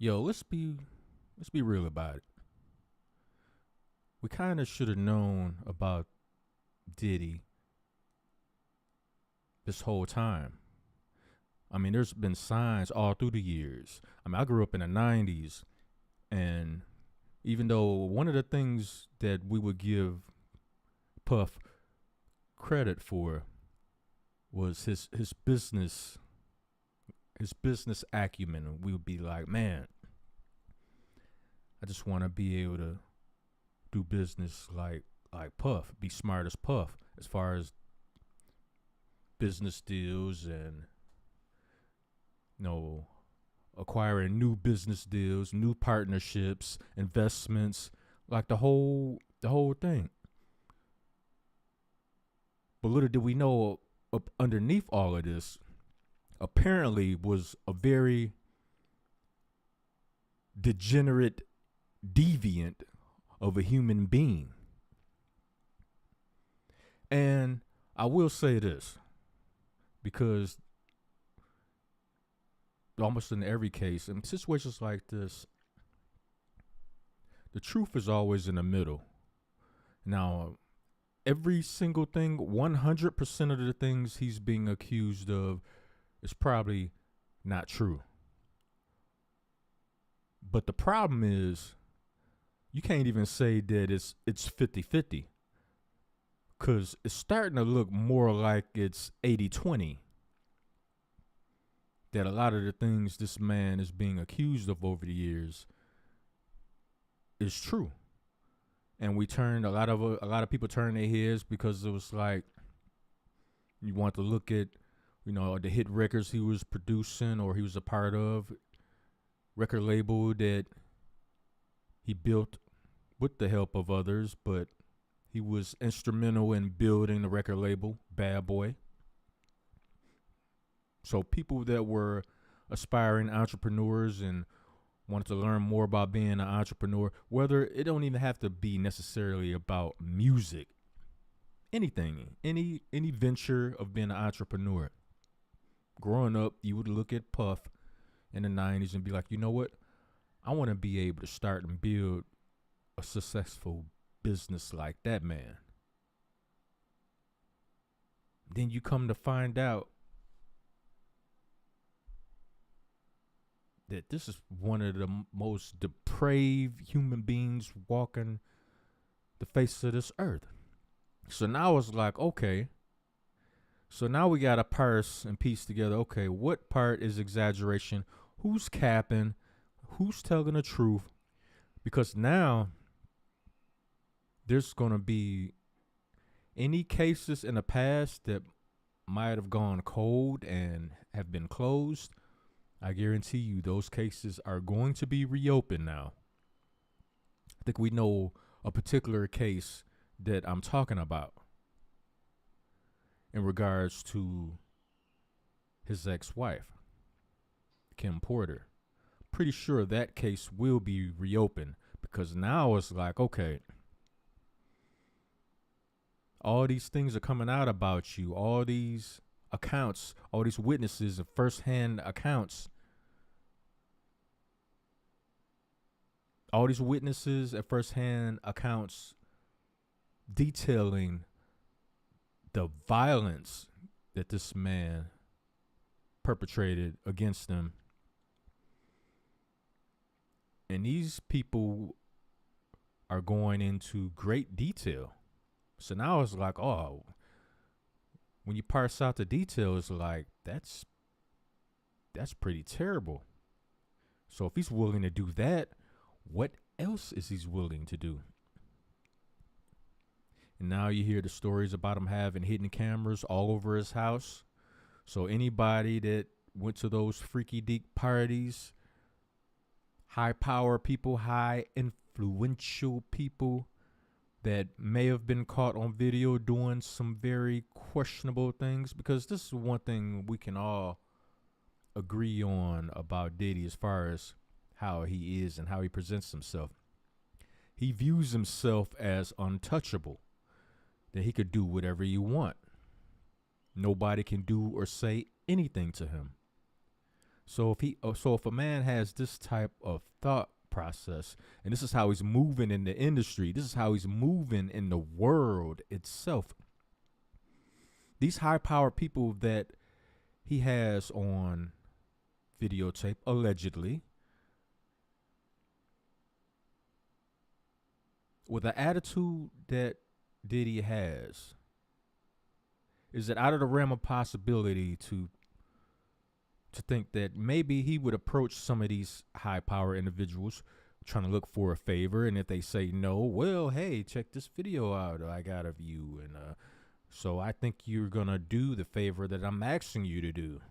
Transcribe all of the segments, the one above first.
Yo, let's be real about it. We kind of should have known about Diddy this whole time. I mean, there's been signs all through the years. I mean, I grew up in the '90s, and even though one of the things that we would give Puff credit for was his business acumen. We would be like, man, I just want to be able to do business like Puff, be smart as Puff as far as business deals and you know acquiring new business deals, new partnerships, investments, like the whole thing. But little did we know up underneath all of this apparently was a very degenerate deviant of a human being. And I will say this because almost in every case, in situations like this, the truth is always in the middle. Now, every single thing, 100% of the things he's being accused of is probably not true. But the problem is, you can't even say that it's 50-50 because it's starting to look more like it's 80-20. That a lot of the things this man is being accused of over the years is true. And we turned a lot of people turned their heads because it was like you want to look at the hit records he was producing or he was a part of, record label that he built with the help of others, but he was instrumental in building the record label, Bad Boy. So people that were aspiring entrepreneurs and wanted to learn more about being an entrepreneur, whether it don't even have to be necessarily about music, anything, any venture of being an entrepreneur. Growing up, you would look at Puff in the '90s and be like, you know what? I want to be able to start and build a successful business like that man. Then you come to find out that this is one of the most depraved human beings walking the face of this earth. So now it's like, okay, so now we got to parse and piece together, okay, what part is exaggeration? Who's capping? Who's telling the truth? Because now there's going to be any cases in the past that might have gone cold and have been closed. I guarantee you those cases are going to be reopened now. I think we know a particular case that I'm talking about in regards to his ex-wife, Kim Porter. Pretty sure that case will be reopened because now it's like, okay, all these things are coming out about you, all these accounts, all these witnesses of first-hand accounts. All these witnesses at first-hand accounts detailing the violence that this man perpetrated against them. And these people are going into great detail. So now it's like, oh, when you parse out the details, like that's pretty terrible. So if he's willing to do that, what else is he willing to do? And now you hear the stories about him having hidden cameras all over his house. So anybody that went to those freaky deek parties, high power people, high influential people that may have been caught on video doing some very questionable things, because this is one thing we can all agree on about Diddy as far as how he is and how he presents himself. He views himself as untouchable, that he could do whatever you want. Nobody can do or say anything to him. So if a man has this type of thought process, and this is how he's moving in the industry, this is how he's moving in the world itself. These high powered people that he has on videotape, allegedly, with the attitude that Diddy has, is it out of the realm of possibility to think that maybe he would approach some of these high power individuals trying to look for a favor, and if they say no, well, hey, check this video out I got of you, and so I think you're gonna do the favor that I'm asking you to do.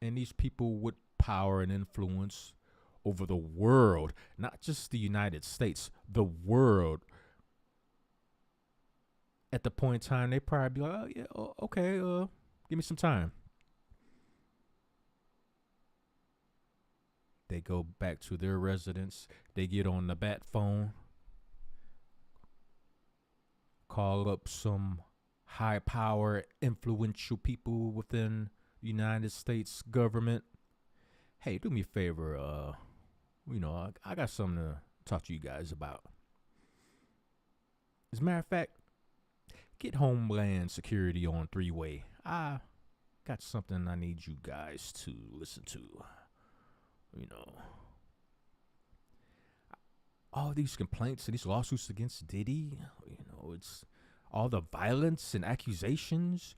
And these people with power and influence over the world, not just the United States, the world. At the point in time, they probably be like, oh, yeah, okay, give me some time. They go back to their residence. They get on the bat phone, call up some high power, influential people within the United States government. Hey, do me a favor. I got something to talk to you guys about. As a matter of fact, get Homeland Security on three-way. I got something I need you guys to listen to. All these complaints and these lawsuits against Diddy, it's all the violence and accusations.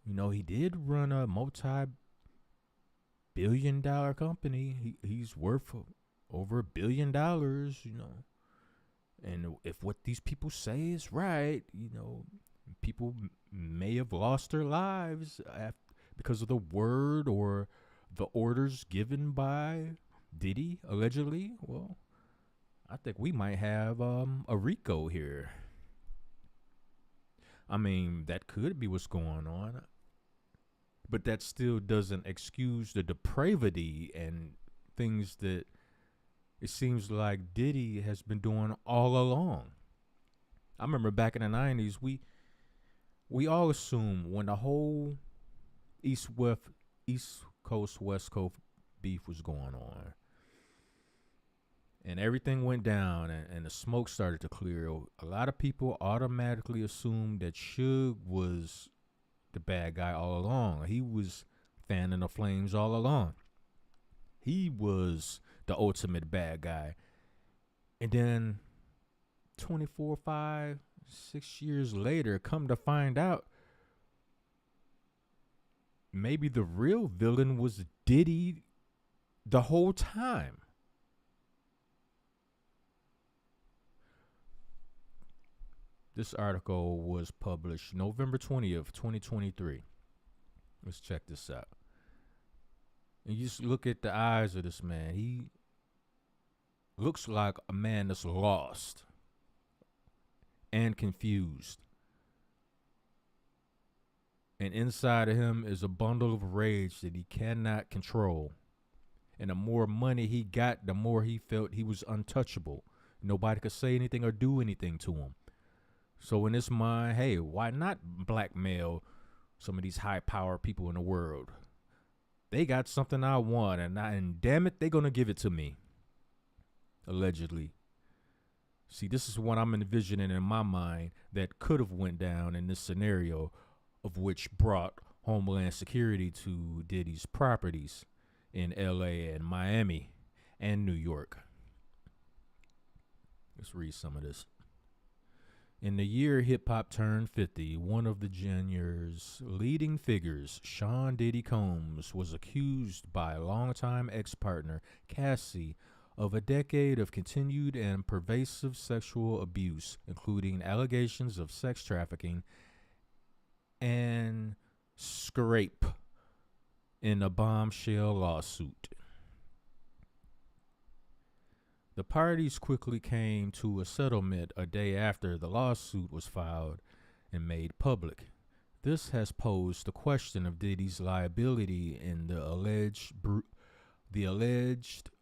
He did run a multi-billion-dollar company. He's worth over $1 billion, And if what these people say is right, people may have lost their lives because of the word or the orders given by Diddy, allegedly. Well, I think we might have a RICO here. I mean, that could be what's going on. But that still doesn't excuse the depravity and things that it seems like Diddy has been doing all along. I remember back in the 90s, we all assumed when the whole East Coast, West Coast beef was going on, and everything went down and the smoke started to clear, a lot of people automatically assumed that Suge was the bad guy all along. He was fanning the flames all along. He was the ultimate bad guy. And then 24, 5, 6 years later, come to find out, maybe the real villain was Diddy the whole time. This article was published November 20th, 2023. Let's check this out. And you just look at the eyes of this man. He looks like a man that's lost and confused. And inside of him is a bundle of rage that he cannot control. And the more money he got, the more he felt he was untouchable. Nobody could say anything or do anything to him. So in his mind, hey, why not blackmail some of these high power people in the world? They got something I want, and damn it, they're going to give it to me. Allegedly. See, this is what I'm envisioning in my mind that could have went down in this scenario, of which brought Homeland Security to Diddy's properties in LA and Miami and New York. Let's read some of this. In the year hip-hop turned 50, one of the Junior's leading figures, Sean Diddy Combs, was accused by longtime ex-partner Cassie of a decade of continued and pervasive sexual abuse, including allegations of sex trafficking and scrape in a bombshell lawsuit. The parties quickly came to a settlement a day after the lawsuit was filed and made public. This has posed the question of Diddy's liability in the alleged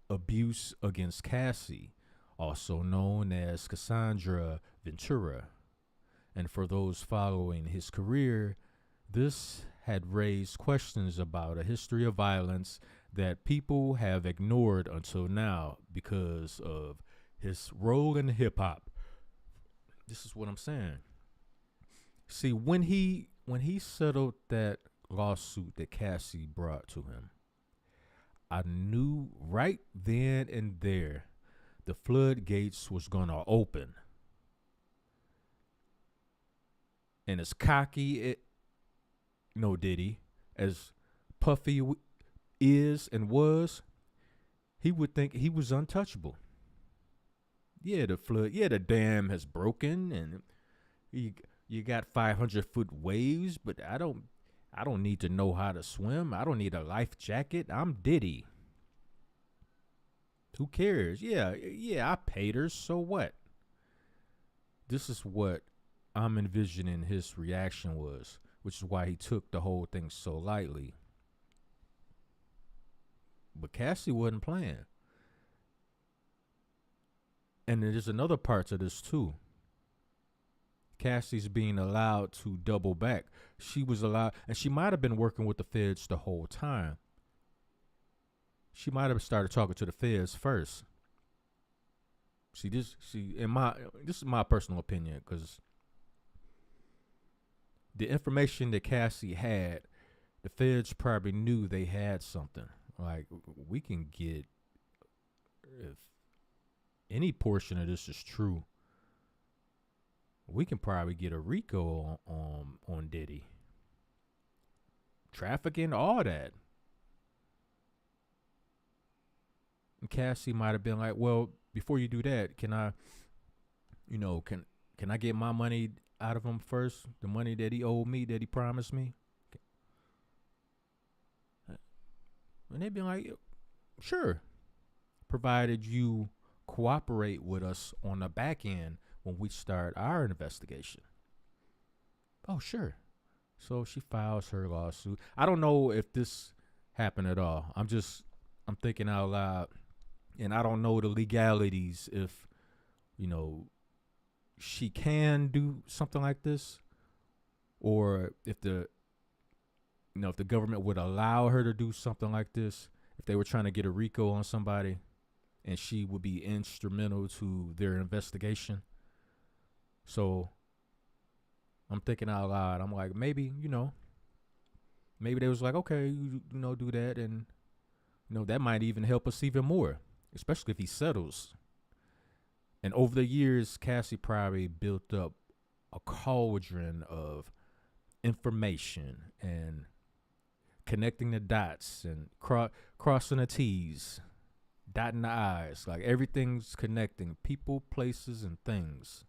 abuse against Cassie, also known as Cassandra Ventura. And for those following his career, this had raised questions about a history of violence that people have ignored until now because of his role in hip hop. This is what I'm saying. See, when he settled that lawsuit that Cassie brought to him, I knew right then and there the floodgates was gonna open. And as cocky no Diddy, as Puffy is and was, he would think he was untouchable. Yeah, the dam has broken, and you got 500-foot waves, but I don't need to know how to swim. I don't need a life jacket. I'm Diddy. Who cares? Yeah, I paid her, so what? This is what I'm envisioning his reaction was, which is why he took the whole thing so lightly. But Cassie wasn't playing. And there's another part to this too. Cassie's being allowed to double back. She was allowed, and she might have been working with the feds the whole time. She might have started talking to the feds first. This is my personal opinion, because the information that Cassie had, the feds probably knew they had something. Like, we can get, if any portion of this is true, we can probably get a RICO on Diddy. Trafficking, all that. And Cassie might have been like, well, before you do that, can I get my money out of him first? The money that he owed me, that he promised me? And they'd be like, sure, provided you cooperate with us on the back end when we start our investigation. Oh, sure. So she files her lawsuit. I don't know if this happened at all. I'm thinking out loud, and I don't know the legalities if, she can do something like this, or if the government would allow her to do something like this, if they were trying to get a RICO on somebody and she would be instrumental to their investigation. So I'm thinking out loud. I'm like, maybe they was like, okay, do that. And, that might even help us even more, especially if he settles. And over the years, Cassie probably built up a cauldron of information and connecting the dots and crossing the T's, dotting the I's. Like, everything's connecting people, places, and things.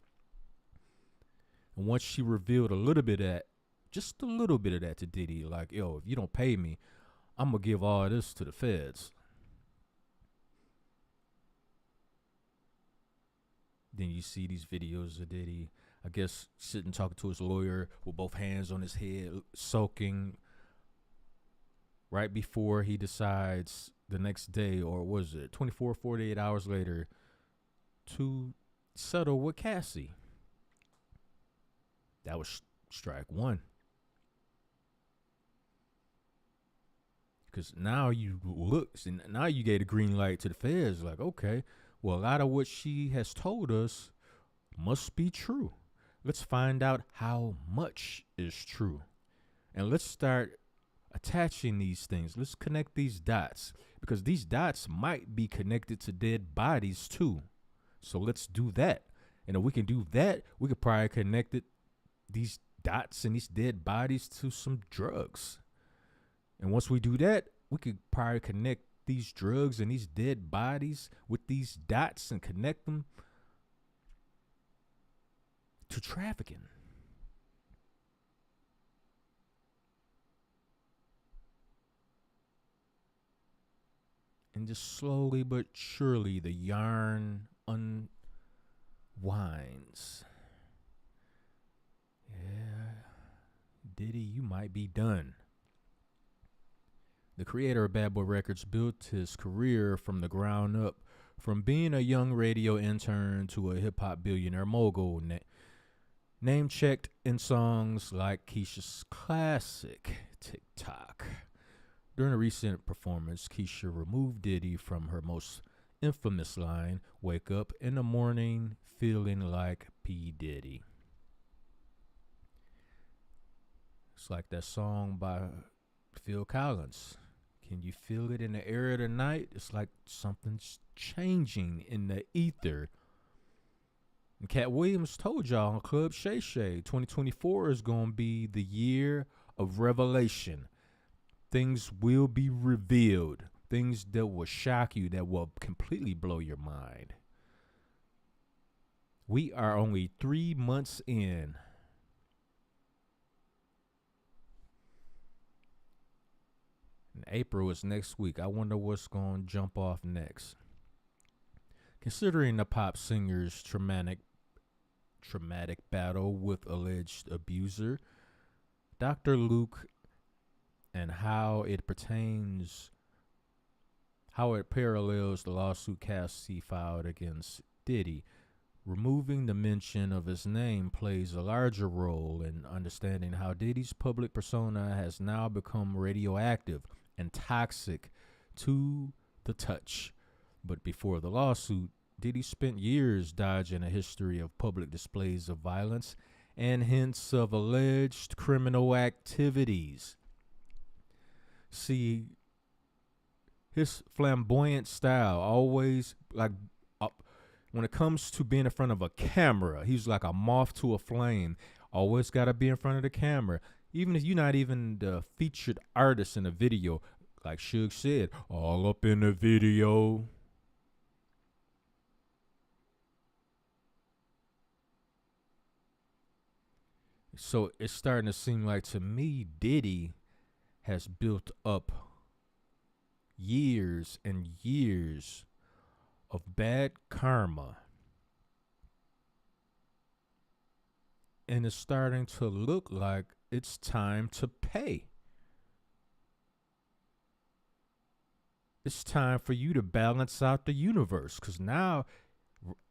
And once she revealed just a little bit of that to Diddy, like, yo, if you don't pay me, I'm going to give all this to the feds. Then you see these videos of Diddy, I guess, sitting talking to his lawyer with both hands on his head, soaking, right before he decides the next day, or was it 24, 48 hours later, to settle with Cassie. That was strike one. Because now you gave a green light to the feds. Like, okay, well, a lot of what she has told us must be true. Let's find out how much is true. And let's start attaching these things. Let's connect these dots, because these dots might be connected to dead bodies too. So let's do that. And if we can do that, we could probably connect these dots and these dead bodies to some drugs. And once we do that, we could probably connect these drugs and these dead bodies with these dots and connect them to trafficking. And just slowly but surely the yarn unwinds. Yeah, Diddy, you might be done. The creator of Bad Boy Records built his career from the ground up, from being a young radio intern to a hip-hop billionaire mogul, name-checked in songs like Keisha's classic TikTok. During a recent performance, Keisha removed Diddy from her most infamous line, "Wake up in the morning feeling like P. Diddy." It's like that song by Phil Collins. Can you feel it in the air of the night? It's like something's changing in the ether. And Cat Williams told y'all on Club Shay Shay, 2024 is going to be the year of revelation. Things will be revealed. Things that will shock you, that will completely blow your mind. We are only 3 months in. And April is next week. I wonder what's going to jump off next. Considering the pop singer's traumatic battle with alleged abuser, Dr. Luke, and how it parallels the lawsuit Cassie filed against Diddy, removing the mention of his name plays a larger role in understanding how Diddy's public persona has now become radioactive and toxic to the touch. But before the lawsuit, Diddy spent years dodging a history of public displays of violence and hints of alleged criminal activities. See, his flamboyant style always, like, when it comes to being in front of a camera, he's like a moth to a flame. Always got to be in front of the camera. Even if you're not even the featured artist in a video, like Suge said, all up in the video. So it's starting to seem like, to me, Diddy has built up years and years of bad karma. And it's starting to look like it's time to pay. It's time for you to balance out the universe. Because now,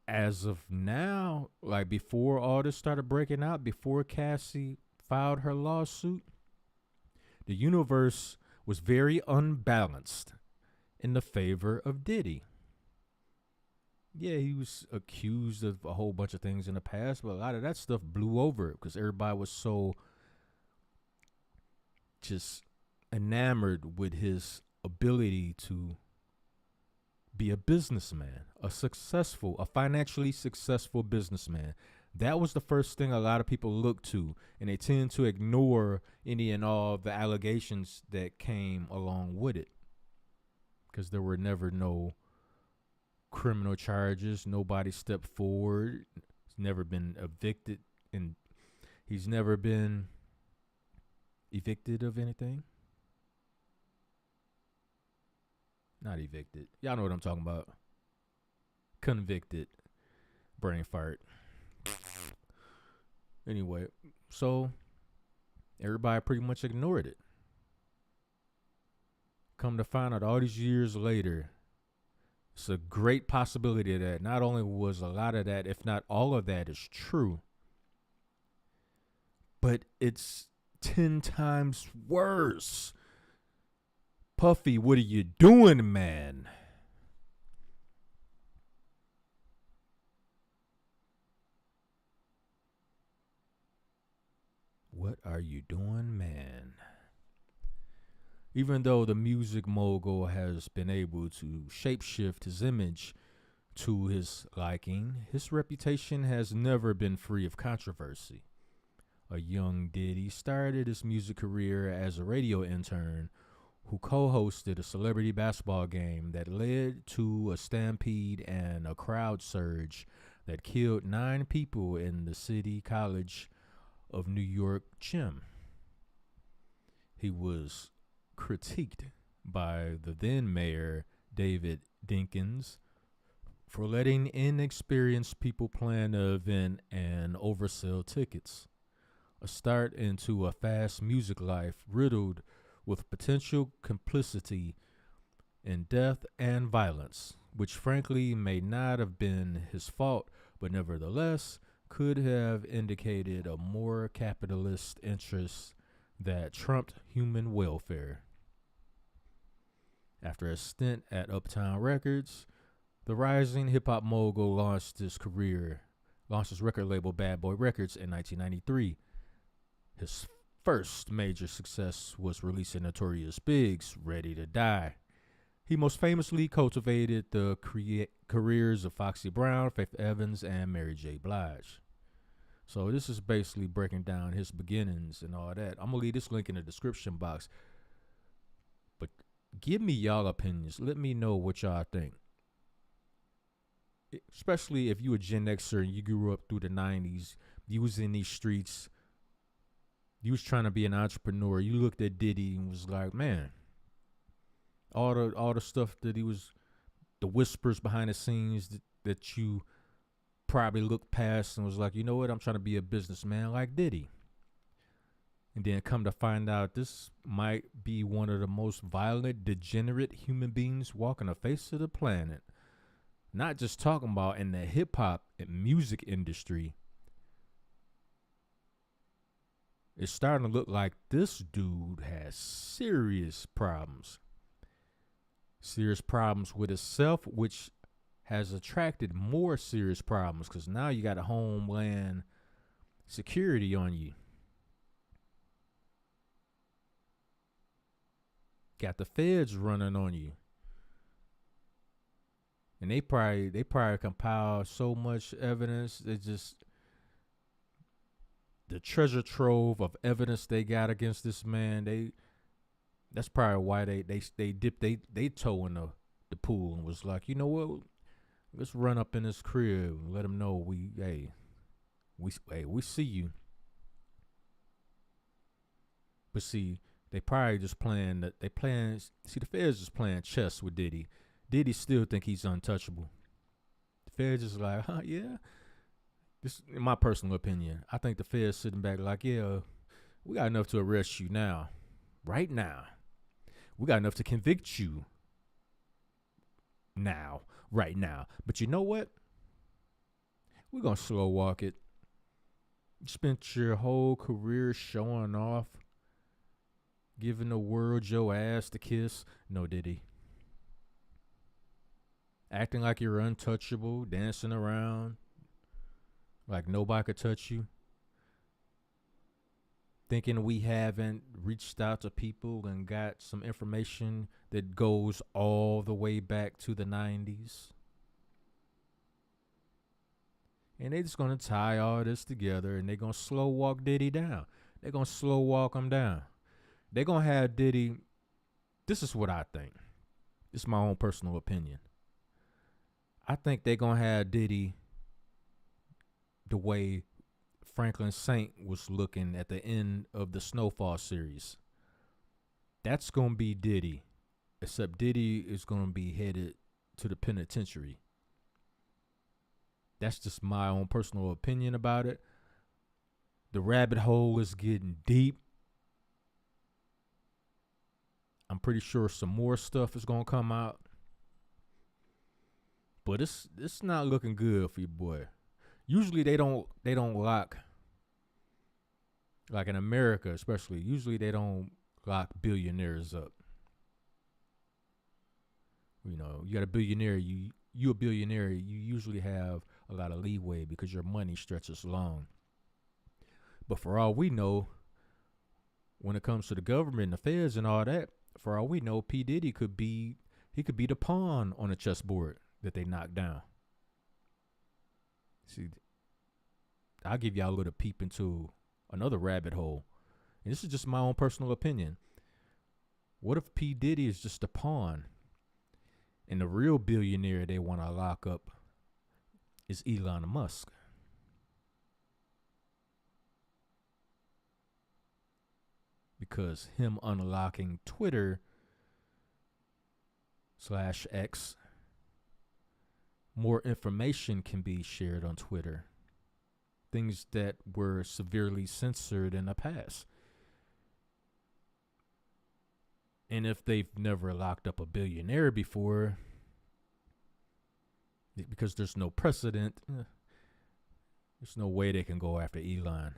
as of now, like before all this started breaking out, before Cassie filed her lawsuit, the universe was very unbalanced in the favor of Diddy. Yeah, he was accused of a whole bunch of things in the past, but a lot of that stuff blew over because everybody was so just enamored with his ability to be a businessman, a financially successful businessman. That was the first thing a lot of people look to, and they tend to ignore any and all of the allegations that came along with it, because there were never no criminal charges. Nobody stepped forward. He's never been evicted, and he's never been evicted of anything. Not evicted. Y'all know what I'm talking about. Convicted. Brain fart. Anyway, so everybody pretty much ignored it. Come to find out all these years later, it's a great possibility that not only was a lot of that, if not all of that, is true, but it's 10 times worse. Puffy, what are you doing, man? What are you doing, man? Even though the music mogul has been able to shapeshift his image to his liking, his reputation has never been free of controversy. A young Diddy started his music career as a radio intern who co-hosted a celebrity basketball game that led to a stampede and a crowd surge that killed 9 people in the City College of New York gym. He was critiqued by the then mayor, David Dinkins, for letting inexperienced people plan the event and oversell tickets. A start into a fast music life riddled with potential complicity in death and violence, which frankly may not have been his fault, but nevertheless could have indicated a more capitalist interest that trumped human welfare. After a stint at Uptown Records, the rising hip hop mogul launched his record label Bad Boy Records in 1993. His first major success was releasing Notorious Big's Ready to Die. He most famously cultivated the careers of Foxy Brown, Faith Evans, and Mary J. Blige. So this is basically breaking down his beginnings and all that. I'm going to leave this link in the description box. But give me y'all opinions. Let me know what y'all think. Especially if you a Gen Xer and you grew up through the 90s, you was in these streets, you was trying to be an entrepreneur. You looked at Diddy and was like, man, all the stuff that he was, the whispers behind the scenes that you probably looked past and was like, you know what, I'm trying to be a businessman like Diddy. And then come to find out this might be one of the most violent, degenerate human beings walking the face of the planet. Not just talking about in the hip hop and music industry. It's starting to look like this dude has serious problems. Serious problems with himself, which has attracted more serious problems because now you got a homeland security on you. Got the feds running on you. And they probably compile so much evidence. It's just the treasure trove of evidence they got against this man. That's probably why they dipped they toe in the pool and was like, you know what? Let's run up in this crib and let them know we see you. But see, they probably just see the feds just playing chess with Diddy. Diddy still think he's untouchable. The feds is like, yeah. This, in my personal opinion, I think the feds sitting back like, yeah, we got enough to arrest you now, right now. We got enough to convict you now, right now. But you know what? We're gonna slow walk it. You spent your whole career showing off, giving the world your ass to kiss. No, Diddy. Acting like you're untouchable, dancing around like nobody could touch you. Thinking we haven't reached out to people and got some information that goes all the way back to the 90s. And they just going to tie all this together and they're going to slow walk Diddy down. They're going to slow walk him down. They're going to have Diddy. This is what I think. This is my own personal opinion. I think they're going to have Diddy the way Franklin Saint was looking at the end of the Snowfall series. That's going to be Diddy. Except Diddy is going to be headed to the penitentiary. That's just my own personal opinion about it. The rabbit hole is getting deep. I'm pretty sure some more stuff is going to come out. But it's not looking good for your boy. Usually they don't lock, like in America especially, usually they don't lock billionaires up. You know, you got a billionaire, you a billionaire, you usually have a lot of leeway because your money stretches long. But for all we know, when it comes to the government and the feds and all that, for all we know, P. Diddy could be the pawn on a chessboard that they knocked down. See, I'll give y'all a little peep into another rabbit hole. And this is just my own personal opinion. What if P. Diddy is just a pawn and the real billionaire they want to lock up is Elon Musk? Because him unlocking Twitter/X, more information can be shared on Twitter. Things that were severely censored in the past. And if they've never locked up a billionaire before, because there's no precedent, there's no way they can go after Elon.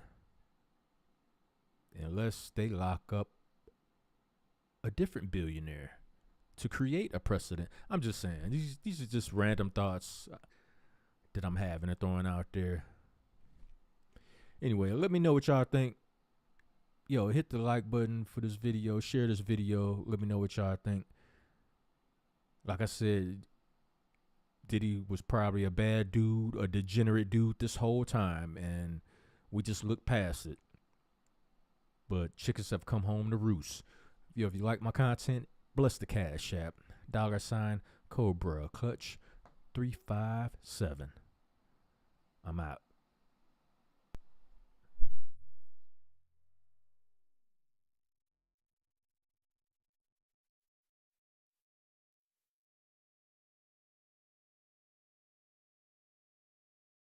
unless they lock up a different billionaire to create a precedent. I'm just saying, these are just random thoughts that I'm having and throwing out there. Anyway, let me know what y'all think. Yo, hit the like button for this video. Share this video. Let me know what y'all think. Like I said, Diddy was probably a bad dude, a degenerate dude this whole time, and we just looked past it. But chickens have come home to roost. Yo, if you like my content, bless the Cash App. $Cobra Clutch 357. I'm out.